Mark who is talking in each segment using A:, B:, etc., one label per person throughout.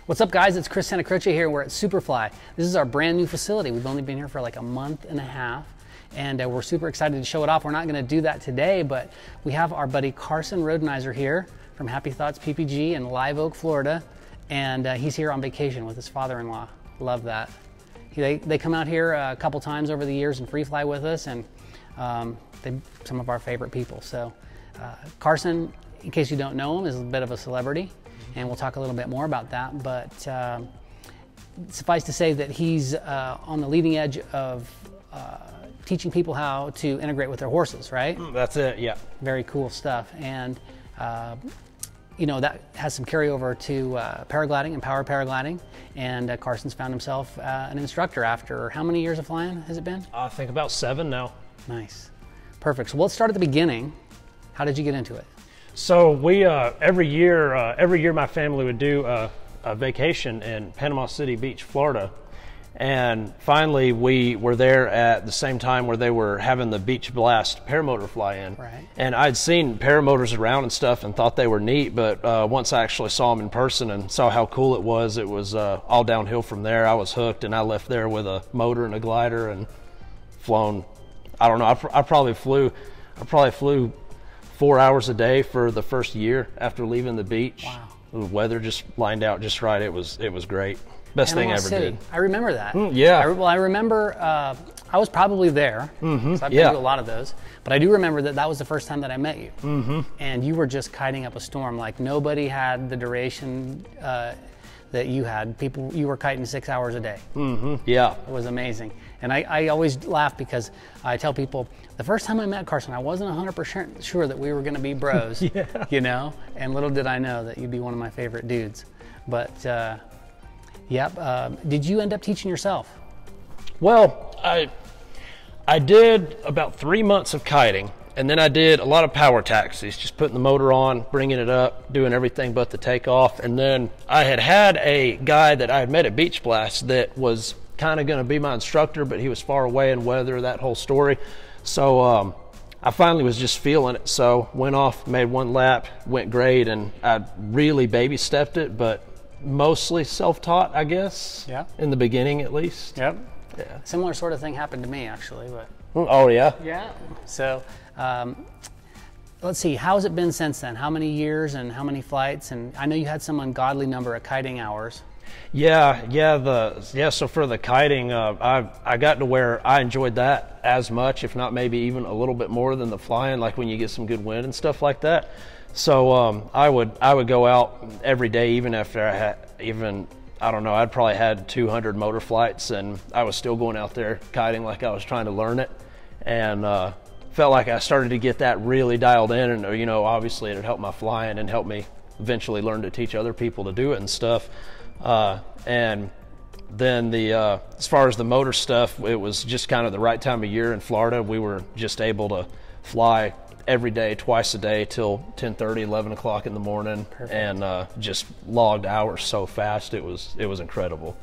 A: What's up, guys? It's Chris Santacroce here. We're at Superfly. This is our brand new facility. We've only been here for like a month and a half, and we're super excited to show it off. We're not going to do that today, but we have our buddy Carson Rhodenizer here from Happy Thoughts PPG in Live Oak, Florida, and he's here on vacation with his father-in-law. Love that. They come out here a couple times over the years and free fly with us, and they're some of our favorite people. So Carson, in case you don't know him, is a bit of a celebrity, and we'll talk a little bit more about that, but suffice to say that he's on the leading edge of teaching people how to integrate with their horses, right?
B: That's it, yeah.
A: Very cool stuff. And you know, that has some carryover to paragliding and power paragliding, and Carson's found himself an instructor after how many years of flying has it been?
B: I think about 7 now.
A: Nice. Perfect. So let's start at the beginning. How did you get into it?
B: So we every year my family would do a vacation in Panama City Beach, Florida, and finally we were there at the same time where they were having the Beach Blast paramotor fly in.
A: Right.
B: And I'd seen paramotors around and stuff and thought they were neat, but once I actually saw them in person and saw how cool it was all downhill from there. I was hooked, and I left there with a motor and a glider and flown. I don't know. I probably flew 4 hours a day for the first year after leaving the beach.
A: Wow.
B: The weather just lined out just right. It was great. Best thing I ever did.
A: I remember that.
B: Yeah.
A: Well, I remember I was probably there. So I've been to a lot of those. But I do remember that was the first time that I met you. And you were just kiting up a storm. Like nobody had the duration that you had. You were kiting 6 hours a day.
B: Yeah.
A: It was amazing. And I always laugh because I tell people, the first time I met Carson, I wasn't 100% sure that we were going to be bros, you know? And little did I know that you'd be one of my favorite dudes. But, did you end up teaching yourself?
B: Well, I did about 3 months of kiting, and then I did a lot of power taxis, just putting the motor on, bringing it up, doing everything but the takeoff. And then I had a guy that I had met at Beach Blast that was kind of going to be my instructor, but he was far away in weather, that whole story. So I finally was just feeling it. So went off, made 1 lap, went great, and I really baby stepped it, but mostly self-taught, I guess.
A: Yeah. In
B: the beginning, at least.
A: Yep.
B: Yeah.
A: Similar sort of thing happened to me, actually. But
B: oh, yeah?
A: Yeah. So let's see, how has it been since then? How many years and how many flights? And I know you had some ungodly number of kiting hours.
B: So for the kiting, I got to where I enjoyed that as much, if not maybe even a little bit more than the flying, like when you get some good wind and stuff like that. So I would go out every day, even after I don't know, I'd probably had 200 motor flights, and I was still going out there kiting like I was trying to learn it, and felt like I started to get that really dialed in, and you know, obviously it had helped my flying and helped me eventually learn to teach other people to do it and stuff. And then as far as the motor stuff, it was just kind of the right time of year in Florida. We were just able to fly every day, twice a day, till 10:30, 11 o'clock in the morning.
A: Perfect.
B: And just logged hours so fast. It was incredible.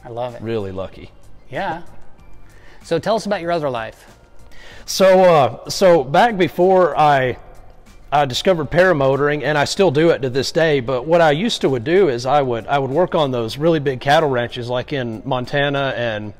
A: I love it.
B: Really lucky.
A: Yeah. So tell us about your other life.
B: So back before I discovered paramotoring, and I still do it to this day, but what I used to do is I would work on those really big cattle ranches like in Montana and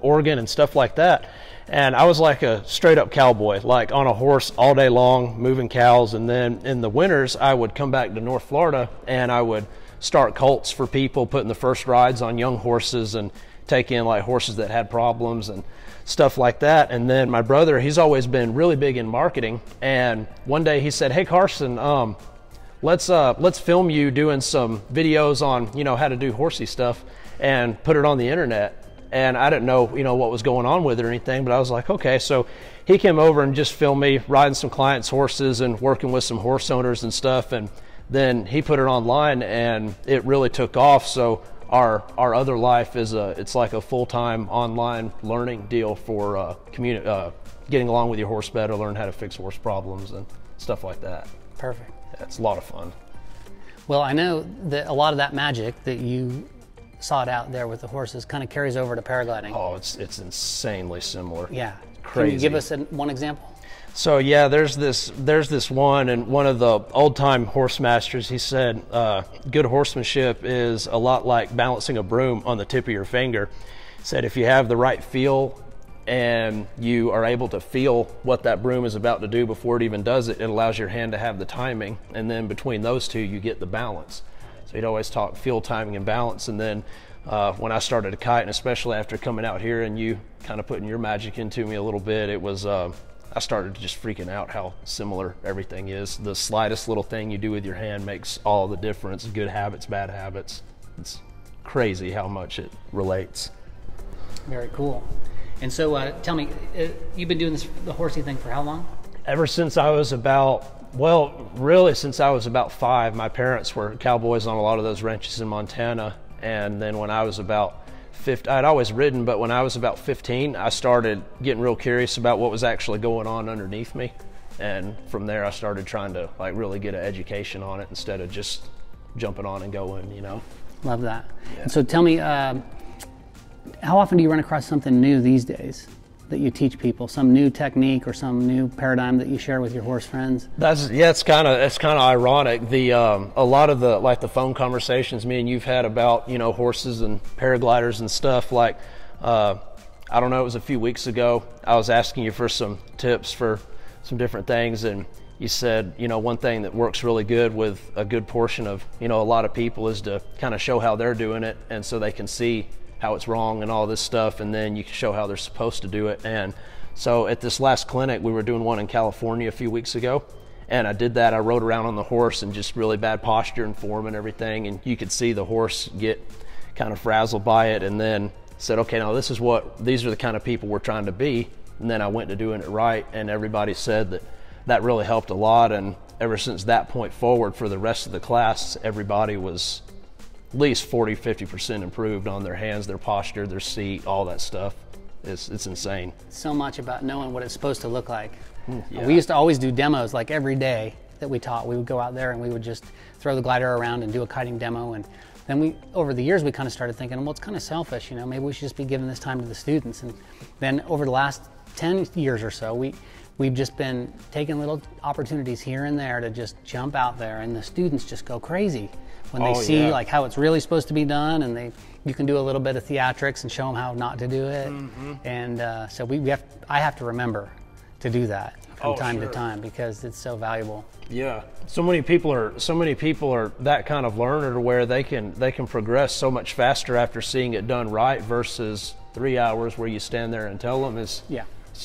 B: Oregon and stuff like that. And I was like a straight up cowboy, like on a horse all day long, moving cows. And then in the winters, I would come back to North Florida and I would start colts for people, putting the first rides on young horses and take in like horses that had problems and stuff like that. And then my brother, he's always been really big in marketing. And one day he said, "Hey Carson, let's film you doing some videos on, you know, how to do horsey stuff and put it on the internet." And I didn't know, you know, what was going on with it or anything, but I was like, okay. So he came over and just filmed me riding some clients' horses and working with some horse owners and stuff. And then he put it online, and it really took off. So our other life is it's like a full-time online learning deal for getting along with your horse better, learn how to fix horse problems and stuff like that.
A: Perfect.
B: Yeah, it's a lot of fun.
A: Well, I know that a lot of that magic that you sought out there with the horses kind of carries over to paragliding.
B: Oh, it's insanely similar.
A: Yeah.
B: Crazy.
A: Can you give us one example?
B: So yeah, there's this one, and one of the old time horse masters, he said, good horsemanship is a lot like balancing a broom on the tip of your finger. He said if you have the right feel and you are able to feel what that broom is about to do before it even does it, it allows your hand to have the timing, and then between those two you get the balance. So he'd always talk feel, timing, and balance. And then when I started to kite, and especially after coming out here and you kind of putting your magic into me a little bit, it was I started just freaking out how similar everything is. The slightest little thing you do with your hand makes all the difference. Good habits, bad habits. It's crazy how much it relates.
A: Very cool. And so tell me, you've been doing the horsey thing for how long?
B: Ever since I was about, well, really since I was about 5. My parents were cowboys on a lot of those ranches in Montana. And then when I was about 15, I'd always ridden, but when I was about 15, I started getting real curious about what was actually going on underneath me. And from there, I started trying to like really get an education on it instead of just jumping on and going, you know.
A: Love that. Yeah. And so tell me, how often do you run across something new these days that you teach people? Some new technique or some new paradigm that you share with your horse friends?
B: It's kind of ironic. A lot of the phone conversations me and you've had about, you know, horses and paragliders and stuff, like I don't know, it was a few weeks ago, I was asking you for some tips for some different things, and you said, you know, one thing that works really good with a good portion of, you know, a lot of people is to kind of show how they're doing it, and so they can see how it's wrong and all this stuff, and then you can show how they're supposed to do it. And so at this last clinic, we were doing one in California a few weeks ago, and I did that. I rode around on the horse and just really bad posture and form and everything, and you could see the horse get kind of frazzled by it, and then said, okay, now these are the kind of people we're trying to be. And then I went to doing it right, and everybody said that really helped a lot. And ever since that point forward, for the rest of the class, everybody was at least 40–50% improved on their hands, their posture, their seat, all that stuff. It's insane.
A: So much about knowing what it's supposed to look like.
B: Yeah.
A: We used to always do demos, like every day that we taught. We would go out there and we would just throw the glider around and do a kiting demo. And then over the years, we kind of started thinking, well, it's kind of selfish, you know, maybe we should just be giving this time to the students. And then over the last 10 years or so, we've just been taking little opportunities here and there to just jump out there, and the students just go crazy when they see like how it's really supposed to be done, and you can do a little bit of theatrics and show them how not to do it. And so I have to remember to do that from time to time, because it's so valuable.
B: Yeah, so many people are that kind of learner to where they can progress so much faster after seeing it done right versus 3 hours where you stand there and tell them. It's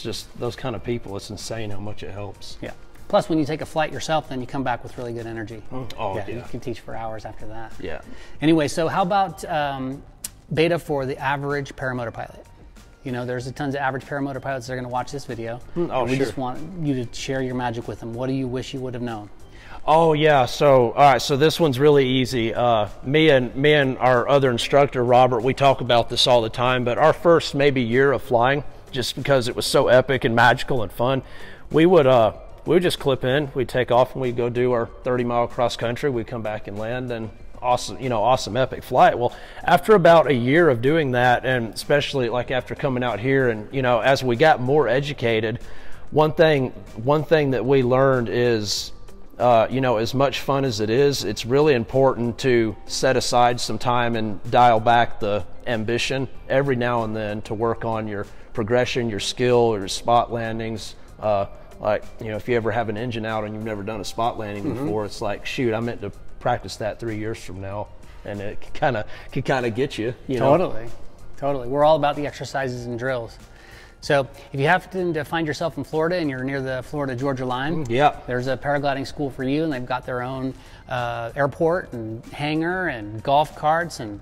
B: just those kind of people. It's insane how much it helps.
A: Yeah. Plus, when you take a flight yourself, then you come back with really good energy. You can teach for hours after that.
B: Yeah.
A: Anyway, so how about beta for the average paramotor pilot? You know, there's tons of average paramotor pilots that are going to watch this video. We just want you to share your magic with them. What do you wish you would have known?
B: Oh yeah, so all right, so this one's really easy. Me and our other instructor, Robert, we talk about this all the time, but our first maybe year of flying, just because it was so epic and magical and fun, we would just clip in, we'd take off, and we'd go do our 30-mile cross country. We'd come back and land, and awesome epic flight. Well, after about a year of doing that, and especially like after coming out here, and you know, as we got more educated, one thing that we learned is, you know, as much fun as it is, it's really important to set aside some time and dial back the ambition every now and then to work on your progression, your skill, your spot landings. Like, you know, if you ever have an engine out and you've never done a spot landing before, it's like, shoot, I meant to practice that 3 years from now, and it can kind of get you.
A: Totally. We're all about the exercises and drills. So if you happen to find yourself in Florida and you're near the Florida-Georgia line, there's a paragliding school for you, and they've got their own airport and hangar and golf carts and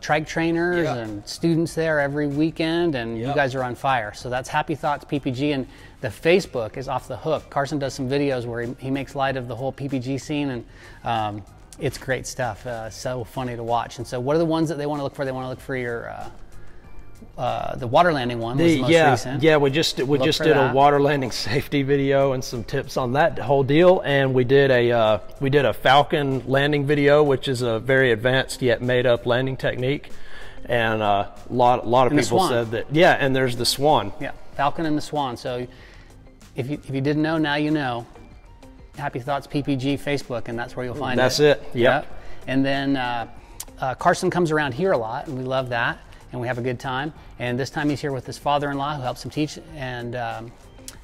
A: trike trainers and students there every weekend, and you guys are on fire. So that's Happy Thoughts PPG, and the Facebook is off the hook. Carson does some videos where he makes light of the whole PPG scene, and it's great stuff. So funny to watch. And so what are the ones that they want to look for? They want to look for your the water landing one was the most recent.
B: Yeah, we just did a water landing safety video and some tips on that whole deal, and we did a falcon landing video, which is a very advanced yet made up landing technique, and a lot of people said that. Yeah, and there's the swan.
A: Yeah, falcon and the swan. So if you didn't know, now you know. Happy Thoughts PPG Facebook, and that's where you'll find it.
B: That's it. Yep.
A: And then Carson comes around here a lot, and we love that, and we have a good time. And this time he's here with his father-in-law who helps him teach, and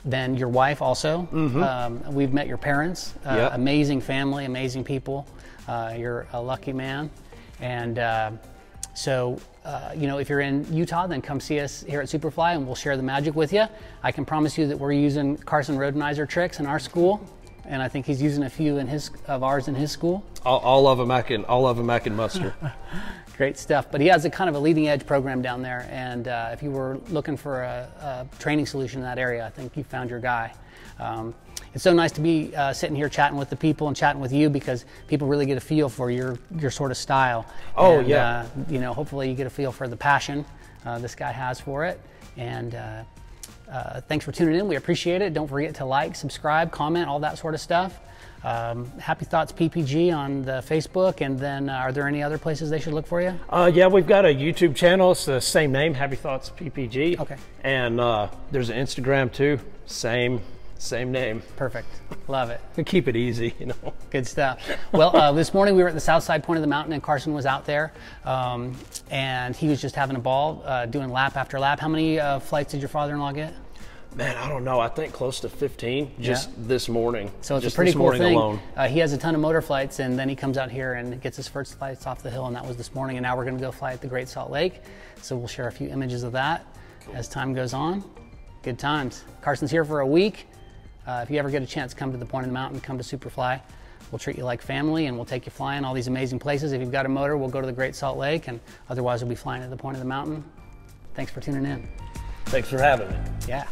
A: then your wife also. We've met your parents. Amazing family, amazing people. You're a lucky man. And so, you know, if you're in Utah, then come see us here at Superfly, and we'll share the magic with you. I can promise you that we're using Carson Rhodenizer tricks in our school, and I think he's using a few of ours in his school.
B: All of them I can muster.
A: Great stuff. But he has a kind of a leading edge program down there, and if you were looking for a training solution in that area, I think you found your guy. It's so nice to be sitting here chatting with the people and chatting with you, because people really get a feel for your sort of style.
B: Oh,
A: and,
B: yeah.
A: You know, hopefully you get a feel for the passion this guy has for it. And thanks for tuning in. We appreciate it. Don't forget to like, subscribe, comment, all that sort of stuff. Happy Thoughts PPG on the Facebook, and then are there any other places they should look for you?
B: Yeah, we've got a YouTube channel. It's the same name, Happy Thoughts PPG.
A: Okay.
B: And there's an Instagram too, same name.
A: Perfect. Love it.
B: We keep it easy, you know.
A: Good stuff. Well, this morning we were at the south side point of the mountain, and Carson was out there, and he was just having a ball, doing lap after lap. How many flights did your father-in-law get?
B: Man, I don't know. I think close to 15 just this morning.
A: So it's
B: just
A: a pretty cool thing.
B: Alone.
A: He has a ton of motor flights, and then he comes out here and gets his first flights off the hill, and that was this morning. And now we're going to go fly at the Great Salt Lake. So we'll share a few images of that as time goes on. Good times. Carson's here for a week. If you ever get a chance, come to the point of the mountain, come to Superfly. We'll treat you like family, and we'll take you flying all these amazing places. If you've got a motor, we'll go to the Great Salt Lake, and otherwise we'll be flying at the point of the mountain. Thanks for tuning in.
B: Thanks for having me.
A: Yeah.